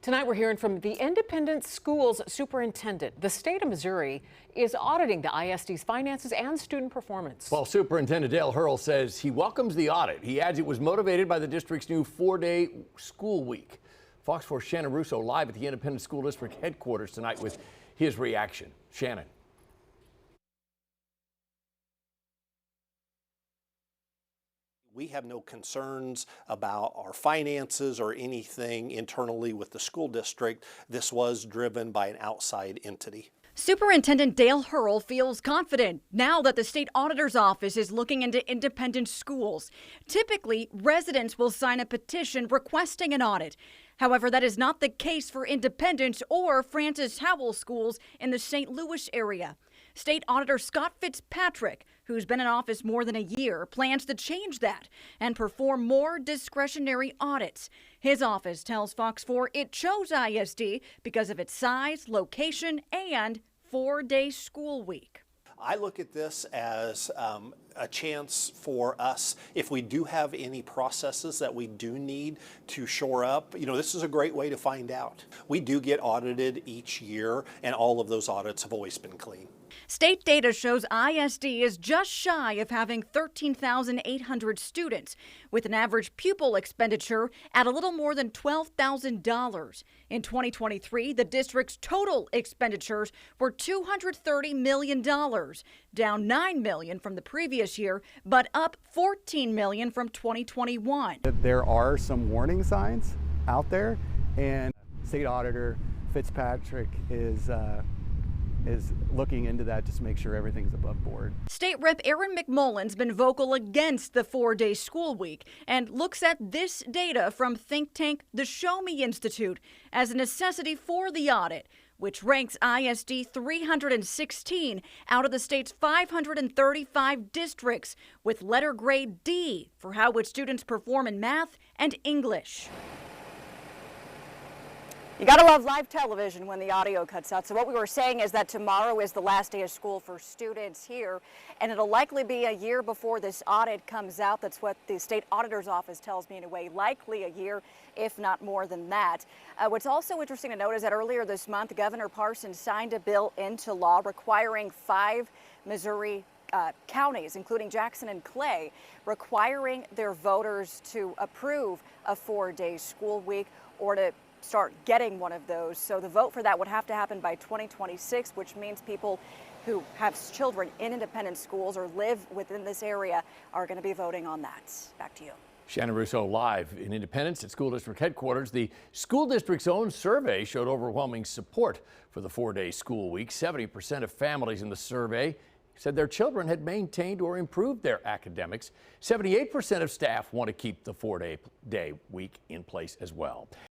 Tonight we're hearing from the Independent Schools Superintendent. The state of Missouri is auditing the ISD's finances and student performance. Well, Superintendent Dale Hurl says he welcomes the audit. He adds it was motivated by the district's new 4-day school week. Fox 4's Shannon Russo live at the Independent School District headquarters tonight with his reaction. Shannon. We have no concerns about our finances or anything internally with the school district. This was driven by an outside entity. Superintendent Dale Hurl feels confident now that the state auditor's office is looking into independent schools. Typically, residents will sign a petition requesting an audit. However, that is not the case for Independence or Francis Howell schools in the St. Louis area. State Auditor Scott Fitzpatrick, who's been in office more than a year, plans to change that and perform more discretionary audits. His office tells Fox 4 it chose ISD because of its size, location, and 4-day school week. I look at this as a chance for us, if we do have any processes that we do need to shore up, this is a great way to find out. We do get audited each year, and all of those audits have always been clean. State data shows ISD is just shy of having 13,800 students, with an average pupil expenditure at a little more than $12,000. In 2023, the district's total expenditures were $230 million, down $9 million from the previous year, but up $14 million from 2021. There are some warning signs out there, and State Auditor Fitzpatrick is looking into that just to make sure everything's above board. State Rep Aaron McMullen's been vocal against the 4-day school week and looks at this data from think tank the Show Me Institute as a necessity for the audit, which ranks ISD 316 out of the state's 535 districts with letter grade D for how its students perform in math and English. You gotta love live television when the audio cuts out. So what we were saying is that tomorrow is the last day of school for students here, and it'll likely be a year before this audit comes out. That's what the state auditor's office tells me anyway, likely a year, if not more than that. What's also interesting to note is that earlier this month, Governor Parson signed a bill into law requiring 5 Missouri counties, including Jackson and Clay, requiring their voters to approve a 4-day school week or to start getting one of those. So the vote for that would have to happen by 2026, which means people who have children in independent schools or live within this area are going to be voting on that. Back to you. Shannon Russo live in Independence at school district headquarters. The school district's own survey showed overwhelming support for the 4-day school week. 70% of families in the survey said their children had maintained or improved their academics. 78% of staff want to keep the 4-day week in place as well.